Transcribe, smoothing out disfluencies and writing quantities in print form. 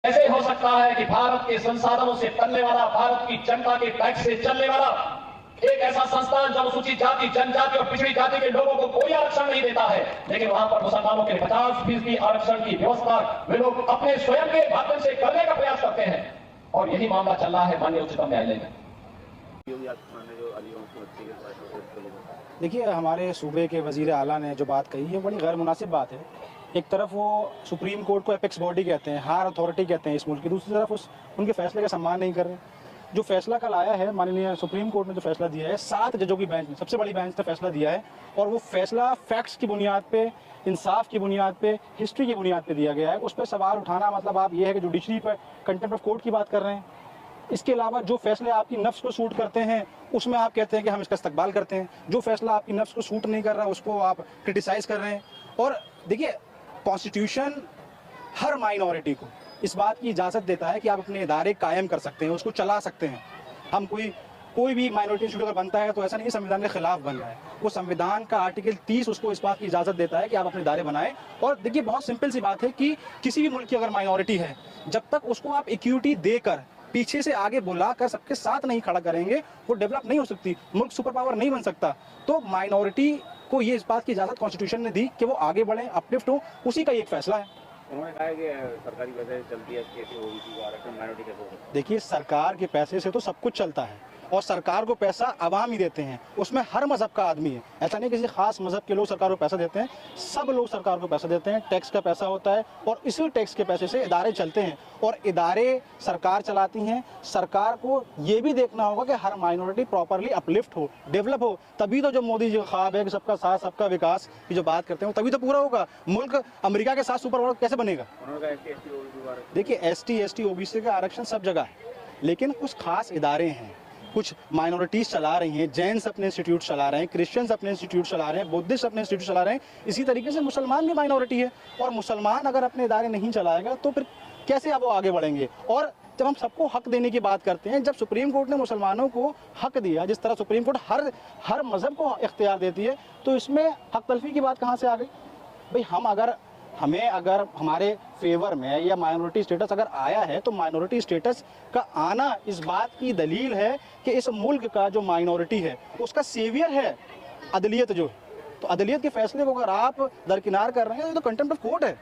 कैसे हो सकता है कि भारत के संसाधनों से पलने वाला, भारत की जनता के टैक्स से चलने वाला एक ऐसा संस्थान जो अनुसूचित जाति, जनजाति और पिछड़ी जाति के लोगों को कोई आरक्षण नहीं देता है, लेकिन वहां पर मुसलमानों के 50% आरक्षण की व्यवस्था वे लोग अपने स्वयं के माध्यम से करने का प्रयास करते हैं। और यही मामला चल रहा है माननीय उच्चतम न्यायालय में। देखिए, हमारे सूबे के वजीर आला ने जो बात कही है बड़ी गैर मुनासिब बात है। एक तरफ वो सुप्रीम कोर्ट को एपेक्स बॉडी कहते हैं, हायर अथॉरिटी कहते हैं इस मुल्क की, दूसरी तरफ उनके फैसले का सम्मान नहीं कर रहे। जो फैसला कल आया है माननीय सुप्रीम कोर्ट ने जो फैसला दिया है 7 जजों की बेंच ने, सबसे बड़ी बेंच ने फैसला दिया है, और वो फैसला फैक्ट्स की बुनियाद पे, इंसाफ की बुनियाद पे, हिस्ट्री की बुनियाद पे दिया गया है। उस पर सवाल उठाना मतलब आप ये है कि जुडिशरी पर कंटेम्प्ट ऑफ कोर्ट की बात कर रहे हैं। इसके अलावा जो फैसले आपकी नफ्स को सूट करते हैं उसमें आप कहते हैं कि हम इसका इस्तकबाल करते हैं, जो फैसला आपकी नफ्स को सूट नहीं कर रहा उसको आप क्रिटिसाइज कर रहे हैं। और देखिए, कॉन्स्टिट्यूशन हर माइनॉरिटी को इस बात की इजाज़त देता है कि आप अपने इदारे कायम कर सकते हैं, उसको चला सकते हैं। हम कोई भी माइनॉरिटी इंस्टीट्यूट अगर बनता है तो ऐसा नहीं संविधान के खिलाफ बन रहा है, वो संविधान का आर्टिकल 30 उसको इस बात की इजाज़त देता है कि आप अपने इदारे बनाएं। और देखिए, बहुत सिंपल सी बात है कि किसी भी मुल्क की अगर माइनॉरिटी है, जब तक उसको आप इक्विटी देकर पीछे से आगे बुलाकर सबके साथ नहीं खड़ा करेंगे, वो डेवलप नहीं हो सकती, मुल्क सुपर पावर नहीं बन सकता। तो माइनॉरिटी को ये इस बात की इजाज़त कॉन्स्टिट्यूशन ने दी कि वो आगे बढ़े, अपलिफ्ट हो, उसी का एक फैसला है। उन्होंने कहा कि सरकारी पैसे चलती है, ओबीसी को आरक्षण माइनॉरिटी कैसे हो सकता है? देखिए, सरकार के पैसे से तो सब कुछ चलता है, और सरकार को पैसा आवाम ही देते हैं, उसमें हर मजहब का आदमी है। ऐसा नहीं किसी खास मजहब के लोग सरकार को पैसा देते हैं, सब लोग सरकार को पैसा देते हैं। टैक्स का पैसा होता है, और इसी टैक्स के पैसे से इदारे चलते हैं, और इदारे सरकार चलाती हैं। सरकार को ये भी देखना होगा कि हर माइनॉरिटी प्रॉपरली अपलिफ्ट हो, डेवलप हो, तभी तो जो मोदी जी का ख्वाब है कि सबका साथ सबका विकास की जो बात करते हैं तभी तो पूरा होगा। मुल्क अमेरिका के साथ सुपर पावर कैसे बनेगा? देखिए, ST ST OBC का आरक्षण सब जगह है, लेकिन कुछ खास इदारे हैं, कुछ माइनॉरिटीज चला रही हैं। जैन्स अपने इंस्टीट्यूट चला रहे हैं, क्रिश्चियंस अपने इंस्टीट्यूट चला रहे हैं, बुद्धिस्ट अपने इंस्टीट्यूट चला रहे हैं। इसी तरीके से मुसलमान भी माइनॉरिटी है, और मुसलमान अगर अपने इदारे नहीं चलाएगा तो फिर कैसे आप वो आगे बढ़ेंगे? और जब हम सबको हक देने की बात करते हैं, जब सुप्रीम कोर्ट ने मुसलमानों को हक दिया, जिस तरह सुप्रीम कोर्ट हर मजहब को इख्तियार देती है, तो इसमें हक तलफी की बात कहाँ से आ गई? भाई, हमें अगर हमारे फेवर में या माइनॉरिटी स्टेटस अगर आया है, तो माइनॉरिटी स्टेटस का आना इस बात की दलील है कि इस मुल्क का जो माइनॉरिटी है उसका सेवियर है अदलियत। जो तो अदलियत के फैसले को अगर आप दरकिनार कर रहे हैं तो कंटेम्प्ट ऑफ कोर्ट है।